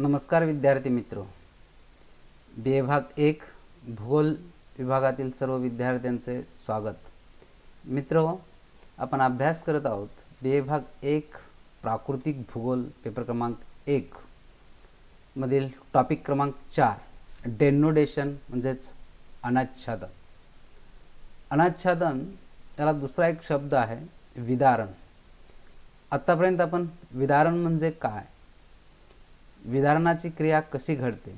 नमस्कार विद्यार्थी मित्रो, विभाग 1 भूगोल विभागातील सर्व विद्यार्थ्यांचे स्वागत. मित्रो, आपण अभ्यास करत आहोत विभाग 1 प्राकृतिक भूगोल पेपर क्रमांक 1 मधील टॉपिक क्रमांक 4 डेनोडेशन म्हणजेच अनाच्छादन. अनाच्छादन याला दुसरा एक शब्द आहे विदारण. आतापर्यंत आपण विदारण म्हणजे काय, विदारणाची क्रिया कशी घडते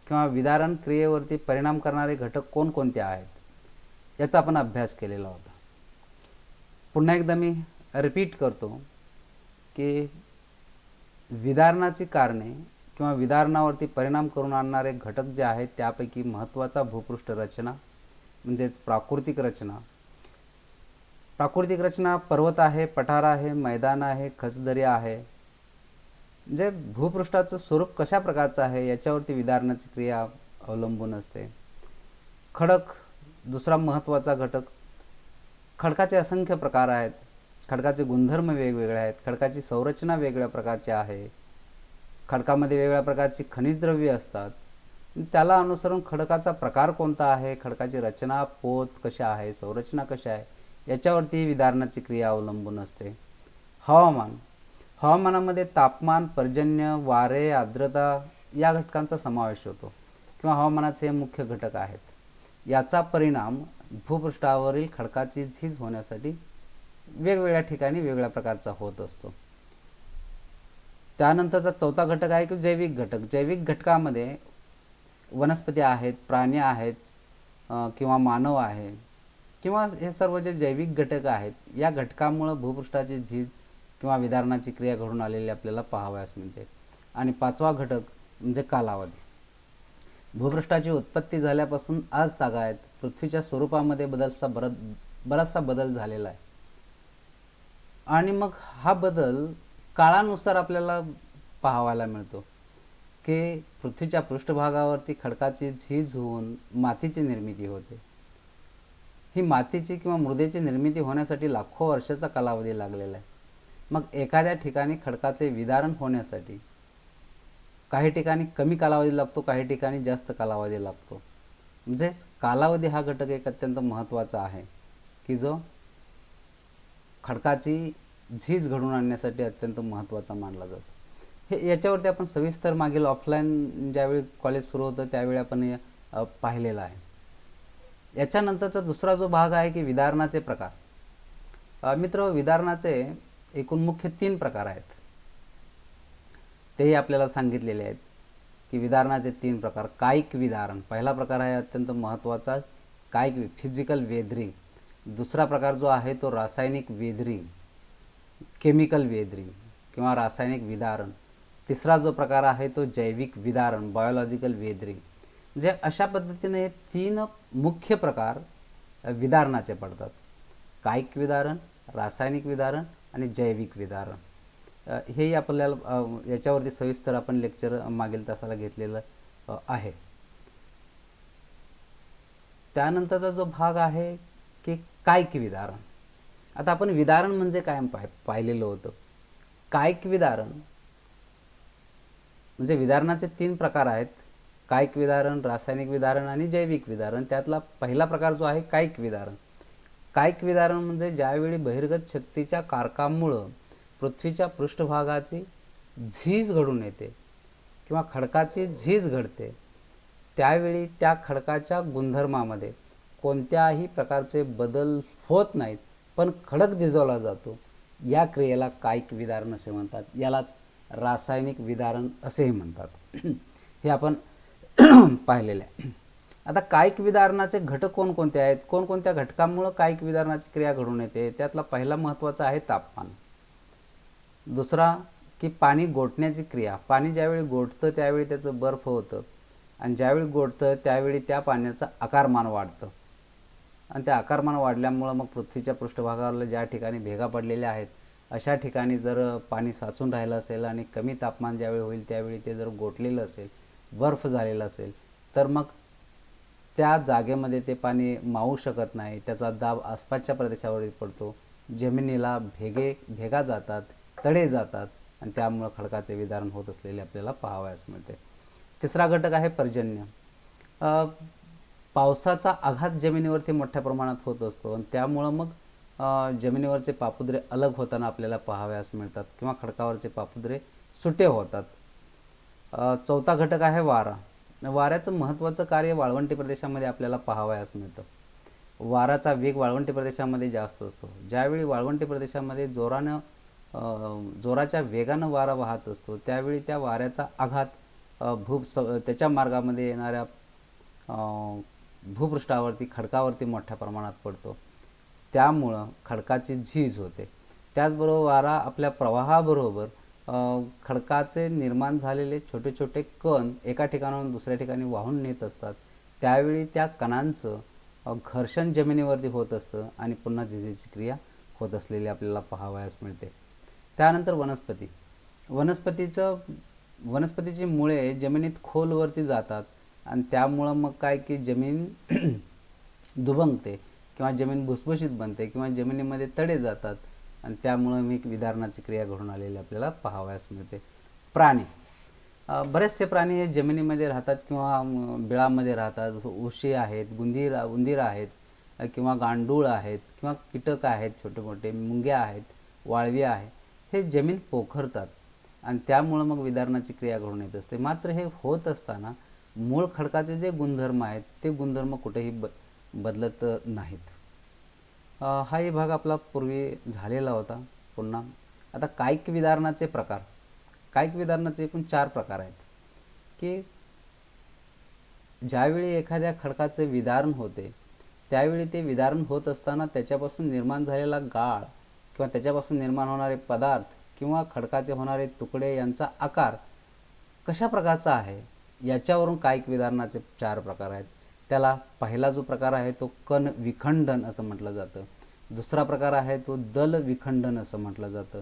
किंवा विदारण क्रियेवरती परिणाम करणारे घटक कोणकोणते आहेत याचा आपण अभ्यास केलेला होता. पुन्हा एकदा मी रिपीट करतो की विदारणाची कारणे किंवा विदारणावरती परिणाम करून आणणारे घटक जे आहेत त्यापैकी महत्त्वाचा भूपृष्ठ रचना म्हणजेच प्राकृतिक रचना. प्राकृतिक रचना पर्वत आहे, पठार आहे, मैदान आहे, खचदरी आहे. म्हणजे भूपृष्ठाचं स्वरूप कशा प्रकारचं आहे याच्यावरती विदारणाची क्रिया अवलंबून असते. खडक दुसरा महत्त्वाचा घटक. खडकाचे असंख्य प्रकार आहेत, खडकाचे गुणधर्म वेगवेगळे आहेत, खडकाची संरचना वेगळ्या प्रकारची आहे, खडकामध्ये वेगवेगळ्या प्रकारची खनिज द्रव्ये असतात. त्याला अनुसरून खडकाचा प्रकार कोणता आहे, खडकाची रचना पोत कशा आहे, संरचना कशा आहे याच्यावरती विदारणाची क्रिया अवलंबून असते. हवामान, हवामानामध्ये तापमान, पर्जन्य, वारे, आर्द्रता या घटकांचा समावेश होतो किंवा हवामानाचे मुख्य घटक आहेत. याचा परिणाम भूपृष्ठावरील खडकाची झीज होण्यासाठी वेगवेगळ्या ठिकाणी वेगवेगळ्या प्रकारचा होत असतो. त्यानंतरचा चौथा घटक आहे की जैविक घटक. जैविक घटकामध्ये वनस्पती आहेत, प्राणी आहेत किंवा मानव आहे किंवा हे सर्व जे जैविक घटक आहेत या घटकामुळे भूपृष्ठाची झीज किंवा विदारणाची क्रिया घडून आलेली आपल्याला पाहावयास मिळते. आणि पाचवा घटक म्हणजे कालावधी. भूपृष्ठाची उत्पत्ती झाल्यापासून आज तागायत पृथ्वीच्या स्वरूपामध्ये बराचसा बदल झालेला आहे. आणि मग हा बदल काळानुसार आपल्याला पाहायला मिळतो की पृथ्वीच्या पृष्ठभागावरती खडकाची झीज होऊन मातीची निर्मिती होते. ही मातीची किंवा मृदेची निर्मिती होण्यासाठी लाखो वर्षाचा कालावधी लागलेला आहे. मग एखाद्या ठिकाणी खडकाचे विदारण होण्यासाठी काही ठिकाणी कमी कालावधी लागतो, काही ठिकाणी जास्त कालावधी लागतो. म्हणजे कालावधी हा घटक एक अत्यंत महत्त्वाचा आहे की जो खडकाची झीज घडवून आणण्यासाठी अत्यंत महत्त्वाचा मानला जातो. हे याच्यावरती आपण सविस्तर मागील ऑफलाईन ज्यावेळी कॉलेज सुरू होतं त्यावेळी आपण पाहिलेलं आहे. याच्यानंतरचा दुसरा जो भाग आहे की विदारणाचे प्रकार. मित्र, विदारणाचे एकूण मुख्य 3 प्रकार आहेत. तेही आपल्याला सांगितलेले आहेत की विदारणाचे 3 प्रकार. कायिक विदारण पहिला प्रकार आहे अत्यंत महत्त्वाचा, कायिक फिजिकल वेदरिंग. दुसरा प्रकार जो आहे तो रासायनिक वेदरिंग, केमिकल वेदरिंग किंवा रासायनिक विदारण. तिसरा जो प्रकार आहे तो जैविक विदारण, बायोलॉजिकल वेदरिंग. म्हणजे अशा पद्धतीने हे 3 मुख्य प्रकार विदारणाचे पडतात. कायिक विदारण, रासायनिक विदारण आणि जैविक विदारण. हेही आपल्याला याच्यावरती सविस्तर आपण लेक्चर मागील तासाला घेतलेलं आहे. त्यानंतरचा जो भाग आहे की कायिक विदारण. आता आपण विदारण म्हणजे काय पाहिलेलं होतं. कायिक विदारण म्हणजे विदारणाचे 3 प्रकार आहेत, कायिक विदारण, रासायनिक विदारण आणि जैविक विदारण. त्यातला पहिला प्रकार जो आहे कायिक विदारण. कायिक विदारण म्हणजे ज्यावेळी बहिर्गत शक्तीच्या कारकामुळं पृथ्वीच्या पृष्ठभागाची झीज घडून येते किंवा खडकाची झीज घडते त्यावेळी त्या खडकाच्या गुणधर्मामध्ये कोणत्याही प्रकारचे बदल होत नाहीत पण खडक झिजवला जातो. या क्रियेला कायिक विदारण असे म्हणतात. यालाच रासायनिक विदारण असेही म्हणतात. हे आपण पाहिलेलं आहे. आता कायिक विदारणाचे घटक कोणकोणते आहेत, कोणकोणत्या घटकांमुळे कायिक विदारणाची क्रिया घडून येते. त्यातला पहिला महत्त्वाचा आहे तापमान. दुसरा की पाणी गोठण्याची क्रिया. पाणी ज्यावेळी गोठतं त्यावेळी त्याचं बर्फ होतं आणि ज्यावेळी गोठतं त्यावेळी त्या पाण्याचं आकारमान वाढतं आणि त्या आकारमान वाढल्यामुळं मग पृथ्वीच्या पृष्ठभागावर ज्या ठिकाणी भेगा पडलेल्या आहेत अशा ठिकाणी जर पाणी साचून राहिलं असेल आणि कमी तापमान ज्यावेळी होईल त्यावेळी ते जर गोठलेलं असेल, बर्फ झालेलं असेल तर मग त्या जागेमध्ये ते पाणी मावू शकत नाही. त्याचा दाब आसपासच्या प्रदेशावर पडतो. जमिनीला भेगा जातात, तडे जातात आणि त्यामुळं खडकाचे विदारण होत असलेले आपल्याला पाहावयास मिळते. तिसरा घटक आहे पर्जन्य. पावसाचा आघात जमिनीवरती मोठ्या प्रमाणात होत असतो आणि त्यामुळं मग जमिनीवरचे पापुद्रे अलग होताना आपल्याला पाहावयास मिळतात किंवा खडकावरचे पापुद्रे सुटे होतात. चौथा घटक आहे वारा. वाऱ्याचं महत्त्वाचं कार्य वाळवंटी प्रदेशामध्ये आपल्याला पाहावयास मिळतं. वाऱ्याचा वेग वाळवंटी प्रदेशामध्ये जास्त असतो. ज्यावेळी वाळवंटी प्रदेशामध्ये जोराच्या वेगानं वारा वाहत असतो त्यावेळी त्या वाऱ्याचा आघात त्याच्या मार्गामध्ये येणाऱ्या भूपृष्ठावरती खडकावरती मोठ्या प्रमाणात पडतो. त्यामुळं खडकाची झीज होते. त्याचबरोबर वारा आपल्या प्रवाहाबरोबर खडकाचे निर्माण झालेले छोटे छोटे कण एका ठिकाणाहून दुसऱ्या ठिकाणी वाहून नेत असतात. त्यावेळी त्या कणांचं घर्षण जमिनीवरती होत असतं आणि पुन्हा झीजेची क्रिया होत असलेली आपल्याला पाहावयास मिळते. त्यानंतर वनस्पतीची मुळे जमिनीत खोलवरती जातात आणि त्यामुळं मग काय की जमीन दुभंगते किंवा जमीन भुसभुशीत बनते किंवा जमिनीमध्ये तडे जातात आणि त्यामुळं मी विदारणाची क्रिया घडून आलेली आपल्याला पाहावयास मिळते. प्राणी, बरेचसे प्राणी हे जमिनीमध्ये राहतात किंवा बिळामध्ये राहतात. उशी आहेत, उंदीर आहेत किंवा गांडूळ आहेत किंवा कीटक आहेत, छोटे मोठे मुंग्या आहेत, वाळवी आहे, हे जमीन पोखरतात आणि त्यामुळं मग विदारणाची क्रिया घडून येत असते. मात्र हे होत असताना मूळ खडकाचे जे गुणधर्म आहेत ते गुणधर्म कुठेही बदलत नाहीत. हाही भाग आपला पूर्वी झालेला होता. पुन्हा आता कायिक विदारणाचे प्रकार. कायिक विदारणाचे एकूण 4 प्रकार आहेत की ज्यावेळी एखाद्या खडकाचे विदारण होते त्यावेळी ते विदारण होत असताना त्याच्यापासून निर्माण झालेला गाळ किंवा त्याच्यापासून निर्माण होणारे पदार्थ किंवा खडकाचे होणारे तुकडे यांचा आकार कशा प्रकारचा आहे याच्यावरून कायिक विदारणाचे 4 प्रकार आहेत. त्याला पहिला जो प्रकार आहे तो कण विखंडन असं म्हटलं जातं. दुसरा प्रकार आहे तो दल विखंडन असं म्हटलं जातं.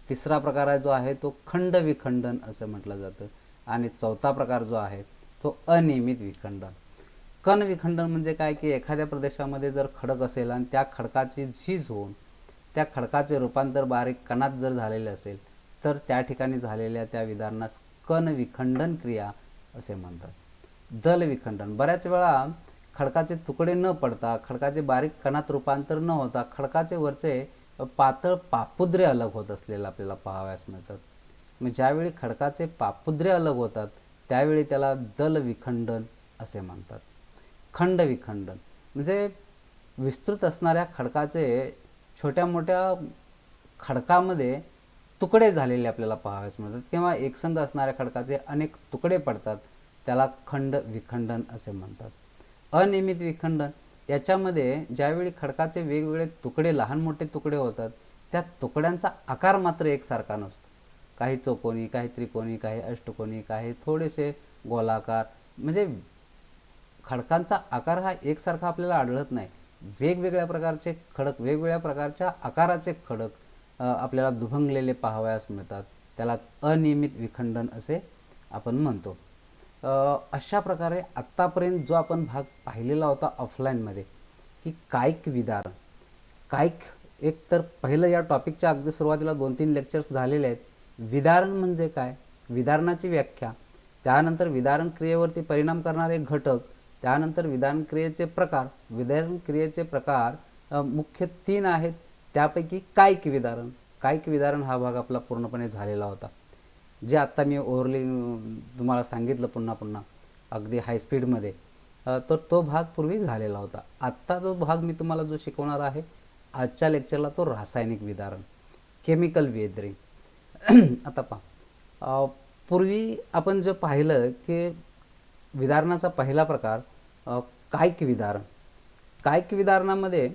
तिसरा प्रकार जो आहे तो खंड विखंडन असं म्हटलं जातं आणि चौथा प्रकार जो आहे तो अनियमित विखंडन. कण विखंडन म्हणजे काय की एखाद्या प्रदेशामध्ये जर खडक असेल आणि त्या खडकाची झीज होऊन त्या खडकाचे रूपांतर बारीक कणात जर झालेले असेल तर त्या ठिकाणी झालेल्या त्या विदारणास कण विखंडन क्रिया असे म्हणतात. दल विखंडन, बऱ्याच वेळा खडकाचे तुकडे न पडता खडकाचे बारीक कणात रूपांतर न होता खडकाचे वरचे पातळ पापुद्रे अलग होत असलेलं आपल्याला पाहावयास मिळतात. मग ज्यावेळी खडकाचे पापुद्रे अलग होतात त्यावेळी त्याला दल विखंडन असे म्हणतात. खंड विखंडन म्हणजे विस्तृत असणाऱ्या खडकाचे छोट्या मोठ्या खडकामध्ये तुकडे झालेले आपल्याला पाहावयास मिळतात किंवा एकसंध असणाऱ्या खडकाचे अनेक तुकडे पडतात, त्याला खंड विखंडन असे म्हणतात. अनियमित विखंडन याच्यामध्ये ज्यावेळी खडकाचे वेगवेगळे तुकडे लहान मोठे तुकडे होतात त्या तुकड्यांचा आकार मात्र एकसारखा नसतो. काही चौकोनी, काही त्रिकोणी, काही अष्टकोनी, काही थोडेसे गोलाकार, म्हणजे खडकांचा आकार हा एकसारखा आपल्याला आढळत नाही. वेगवेगळ्या प्रकारचे खडक, वेगवेगळ्या प्रकारच्या आकाराचे खडक आपल्याला दुभंगलेले पाहावयास मिळतात. त्यालाच अनियमित विखंडन असे आपण म्हणतो. अशा प्रकारे आत्तापर्यंत जो आपण भाग पाहिलेला होता ऑफलाईनमध्ये की कायिक विदारण. कायिक एक तर पहिलं या टॉपिकच्या अगदी सुरुवातीला 2-3 लेक्चर्स झालेले आहेत. विदारण म्हणजे काय, विदारणाची व्याख्या, त्यानंतर विदारण क्रियेवरती परिणाम करणारे घटक, त्यानंतर विदारण क्रियेचे प्रकार. विदारण क्रियेचे प्रकार मुख्य 3 आहेत, त्यापैकी कायिक विदारण. कायिक विदारण हा भाग आपला पूर्णपणे झालेला होता. जे आत्ता मी ओव्हरली तुम्हाला सांगितलं पुन्हा पुन्हा अगदी हायस्पीडमध्ये, तर तो भाग पूर्वी झालेला होता. आत्ता जो भाग मी तुम्हाला जो शिकवणार आहे आजच्या लेक्चरला तो रासायनिक विदारण, केमिकल वेदरिंग. आता पहा, पूर्वी आपण जे पाहिलं की विदारणाचा पहिला प्रकार कायिक विदारण. कायिक विदारणामध्ये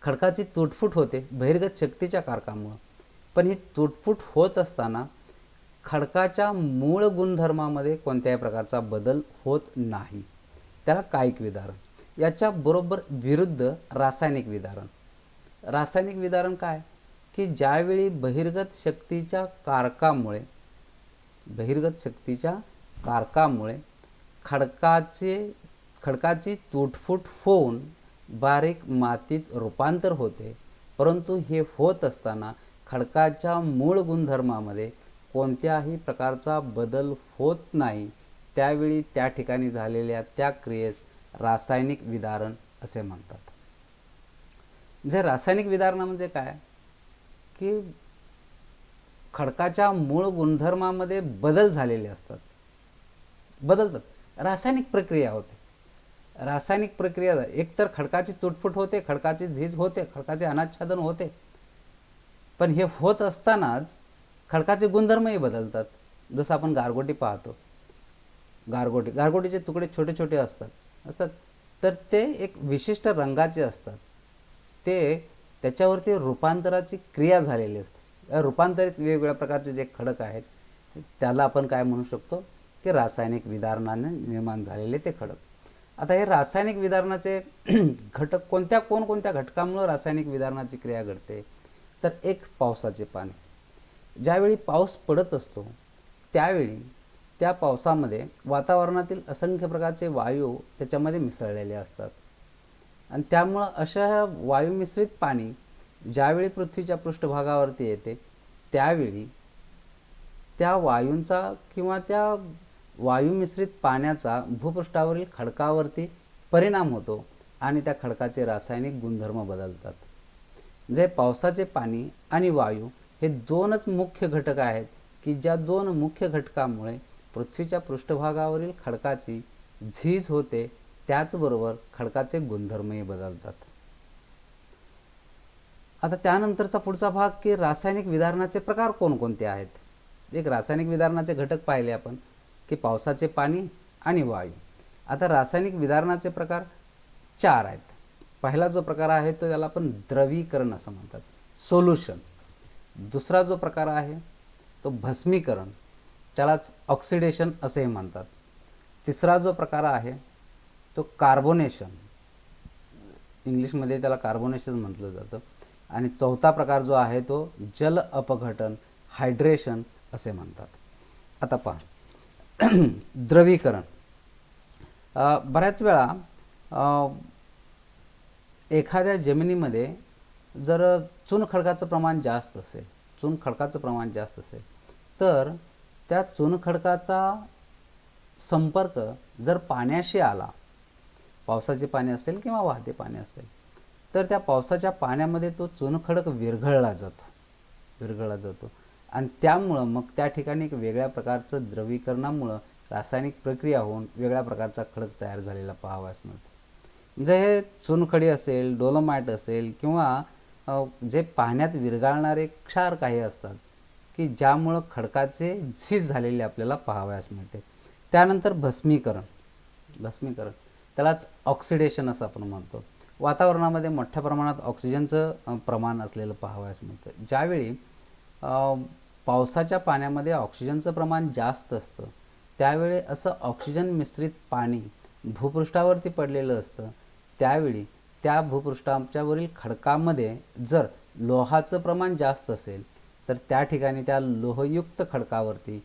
खडकाची तुटफूट होते बहिर्गत शक्तीच्या कारकामुळं, पण ही तुटफूट होत असताना खडकाच्या मूळ गुणधर्मामध्ये कोणत्याही प्रकारचा बदल होत नाही, त्याला कायिक विदारण. याच्या बरोबर विरुद्ध रासायनिक विदारण. रासायनिक विदारण काय की ज्यावेळी बहिर्गत शक्तीच्या कारकामुळे खडकाची तुटफूट होऊन बारीक मातीत रूपांतर होते, परंतु हे होत असताना खडकाच्या मूळ गुणधर्मामध्ये कोणत्याही प्रकारचा बदल होत नाही, त्यावेळी त्या ठिकाणी झालेल्या त्या क्रियेस रासायनिक विदारण असे म्हणतात. जे रासायनिक विदारण म्हणजे काय की खडकाच्या मूळ गुणधर्मामध्ये बदल झालेले असतात, बदलतात, रासायनिक प्रक्रिया होते. रासायनिक प्रक्रिया एकतर खडकाची तुटफूट होते, खडकाची झीज होते, खडकाचे अनाच्छादन होते, पण हे होत असतानाच खडकाचे गुणधर्मही बदलतात. जसं आपण गारगोटी पाहतो, गारगोटीचे तुकडे छोटे छोटे असतात, तर ते एक विशिष्ट रंगाचे असतात. ते त्याच्यावरती रूपांतराची क्रिया झालेली असते. रूपांतरित वेगवेगळ्या प्रकारचे जे खडक आहेत त्याला आपण काय म्हणू शकतो की रासायनिक विदारणाने निर्माण झालेले ते खडक. आता हे रासायनिक विदारणाचे घटक कोणकोणत्या घटकांमुळे रासायनिक विदारणाची क्रिया घडते, तर एक पावसाचे पाणी. ज्यावेळी पाऊस पडत असतो त्यावेळी त्या पावसामध्ये वातावरणातील असंख्य प्रकारचे वायू त्याच्यामध्ये मिसळलेले असतात आणि त्यामुळं अशा वायू मिश्रित पाणी ज्यावेळी पृथ्वीच्या पृष्ठभागावरती येते त्यावेळी त्या वायूंचा किंवा त्या वायू मिश्रित पाण्याचा भूपृष्ठावरील खडकावरती परिणाम होतो आणि त्या खडकाचे रासायनिक गुणधर्म बदलतात. जे पावसाचे पाणी आणि वायू हे दोनच मुख्य घटक आहेत की ज्या दोन मुख्य घटकांमुळे पृथ्वीच्या पृष्ठभागावरील खडकाची झीज होते, त्याचबरोबर खडकाचे गुणधर्मही बदलतात. आता त्यानंतरचा पुढचा भाग की रासायनिक विदारणाचे प्रकार कोणकोणते आहेत. एक रासायनिक विदारणाचे घटक पाहिले आपण की पावसाचे पाणी आणि वायू. आता रासायनिक विदारणाचे प्रकार 4 आहेत. पहिला जो प्रकार आहे तो त्याला आपण द्रवीकरण असं म्हणतात, सोल्युशन. दुसरा जो प्रकार आहे तो भस्मीकरण, त्यालाच ऑक्सिडेशन असेही म्हणतात. तिसरा जो प्रकार आहे तो कार्बोनेशन, इंग्लिशमध्ये त्याला कार्बोनेशन म्हटलं जातं. आणि चौथा प्रकार जो आहे तो जल अपघटन, हायड्रेशन असे म्हणतात. आता पहा द्रवीकरण. बऱ्याच वेळा एखाद्या जमिनीमध्ये जर चुनखडकाचं प्रमाण जास्त असेल तर त्या चुनखडकाचा संपर्क जर पाण्याशी आला, पावसाचे पाणी असेल किंवा वाहते पाणी असेल, तर त्या पावसाच्या पाण्यामध्ये तो चुनखडक विरघळला जातो आणि त्यामुळं मग त्या ठिकाणी एक वेगळ्या प्रकारचं द्रवीकरणामुळं रासायनिक प्रक्रिया होऊन वेगळ्या प्रकारचा खडक तयार झालेला पाहावयास मिळतो. म्हणजे हे चुनखडी असेल, डोलोमाइट असेल किंवा जे पाण्यात विरघळणारे क्षार काही असतात की ज्यामुळं खडकाचे झीज झालेले आपल्याला पाहावयास मिळते. त्यानंतर भस्मीकरण, त्यालाच ऑक्सिडेशन असं आपण म्हणतो. वातावरणामध्ये मोठ्या प्रमाणात ऑक्सिजनचं प्रमाण असलेलं पाहावयास मिळतं. ज्यावेळी पावसाच्या पाण्यामध्ये ऑक्सिजनचं प्रमाण जास्त असतं त्यावेळी असं ऑक्सिजन मिश्रित पाणी भूपृष्ठावरती पडलेलं असतं. त्यावेळी त्या भूपृष्ठाच्यावरील खडकामध्ये जर लोहाचं प्रमाण जास्त असेल तर त्या ठिकाणी त्या लोहयुक्त खडकावरती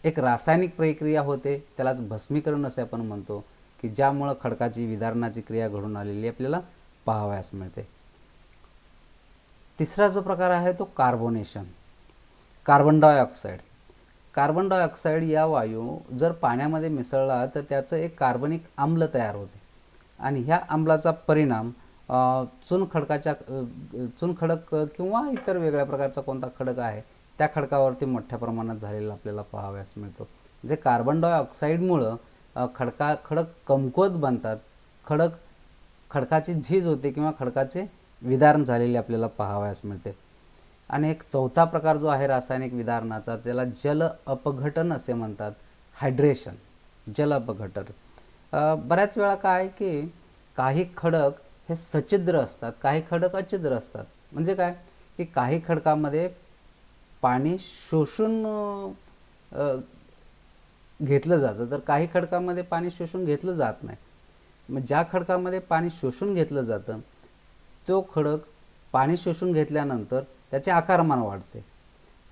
एक रासायनिक प्रक्रिया होते, त्यालाच भस्मीकरण असे आपण म्हणतो की ज्यामुळं खडकाची विदारणाची क्रिया घडून आलेली आपल्याला पाहावयास मिळते. तिसरा जो प्रकार आहे तो कार्बोनेशन, कार्बन डायऑक्साईड या वायू जर पाण्यामध्ये मिसळला तर त्याचं एक कार्बनिक आम्ल तयार होते आणि ह्या आम्लाचा परिणाम चुनखडक किंवा इतर वेगळ्या प्रकारचा कोणता खडक आहे त्या खडकावरती मोठ्या प्रमाणात झालेला आपल्याला पाहावयास मिळतो. जे कार्बन डायऑक्साईडमुळं खडक कमकुवत बनतात, खडकाची झीज होते किंवा खडकाचे विदारण झालेले आपल्याला पाहावयास मिळते. आणि एक चौथा प्रकार जो आहे रासायनिक विदारणाचा त्याला जल अपघटन असे म्हणतात, हायड्रेशन, जल अपघटन. बऱ्याच वेळा काय की काही खडक हे सच्छिद्र असतात, काही खडक अछिद्र असतात. म्हणजे काय की काही खडकामध्ये पाणी शोषून घेतलं जातं तर काही खडकामध्ये पाणी शोषून घेतलं जात नाही. मग ज्या खडकामध्ये पाणी शोषून घेतलं जातं तो खडक पाणी शोषून घेतल्यानंतर त्याचे आकारमान वाढते.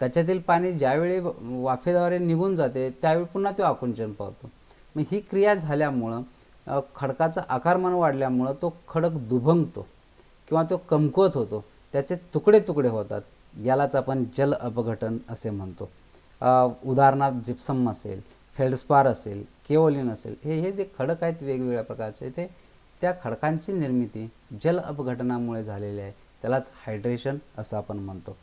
त्याच्यातील पाणी ज्यावेळी वाफेद्वारे निघून जाते त्यावेळी पुन्हा तो आकुंचन पावतो. मग ही क्रिया झाल्यामुळं खडकाचा आकारमान वाढल्यामुळं तो खडक दुभंगतो किंवा तो कमकुवत होतो त्याचे तुकडे तुकडे होतात. यालाच आपण जल अपघटन असे म्हणतो. उदाहरणार्थ जिप्सम असेल, फेल्डस्पार असेल, केओलिन असेल, हे जे खडक आहेत वेगवेगळ्या प्रकारचे, ते त्या खडकांची निर्मिती जल अपघटनामुळे झालेली आहे. त्यालाच हायड्रेशन असं आपण म्हणतो.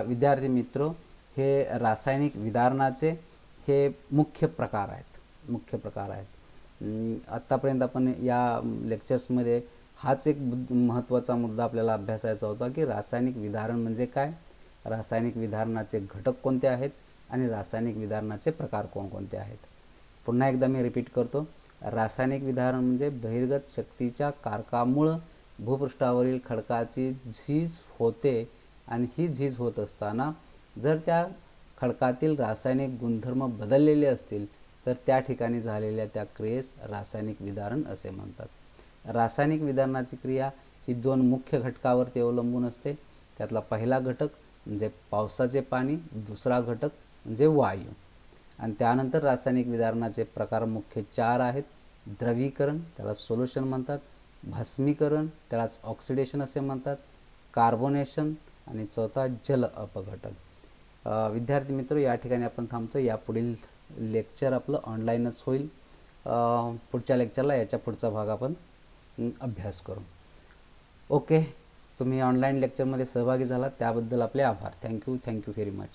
विद्यार्थी मित्रो, हे रासायनिक विदारणाचे हे मुख्य प्रकार आहेत. आत्तापर्यंत आपण या लेक्चर्समध्ये हाच एक महत्त्वाचा मुद्दा आपल्याला अभ्यासायचा होता की रासायनिक विदारण म्हणजे काय, रासायनिक विदारणाचे घटक कोणते आहेत आणि रासायनिक विदारणाचे प्रकार कोणकोणते आहेत. पुन्हा एकदा मी रिपीट करतो. रासायनिक विदारण म्हणजे बहिर्गत शक्तीच्या कारकामुळं भूपृष्ठावरील खडकाची झीज होते आणि ही झीज होत असताना जर त्या खडकातील रासायनिक गुणधर्म बदललेले असतील तर त्या ठिकाणी झालेल्या त्या क्रियेस रासायनिक विदारण असे म्हणतात. रासायनिक विदारणाची क्रिया ही दोन मुख्य घटकावरती अवलंबून असते. त्यातला पहिला घटक म्हणजे पावसाचे पाणी, दुसरा घटक म्हणजे वायू. आणि त्यानंतर रासायनिक विदारणाचे प्रकार मुख्य 4 आहेत. द्रवीकरण, त्याला सोल्युशन म्हणतात. भस्मीकरण, त्यालाच ऑक्सिडेशन असे म्हणतात. कार्बोनेशन आणि चौथा जल अपघटन. विद्यार्थी मित्र, या ठिकाणी आपण थांबतो. यापुढील लेक्चर आपलं ऑनलाईनच होईल. पुढच्या लेक्चरला याच्या पुढचा भाग आपण अभ्यास करू. ओके, तुम्ही ऑनलाईन लेक्चरमध्ये सहभागी झाला त्याबद्दल आपले आभार. Thank you very much.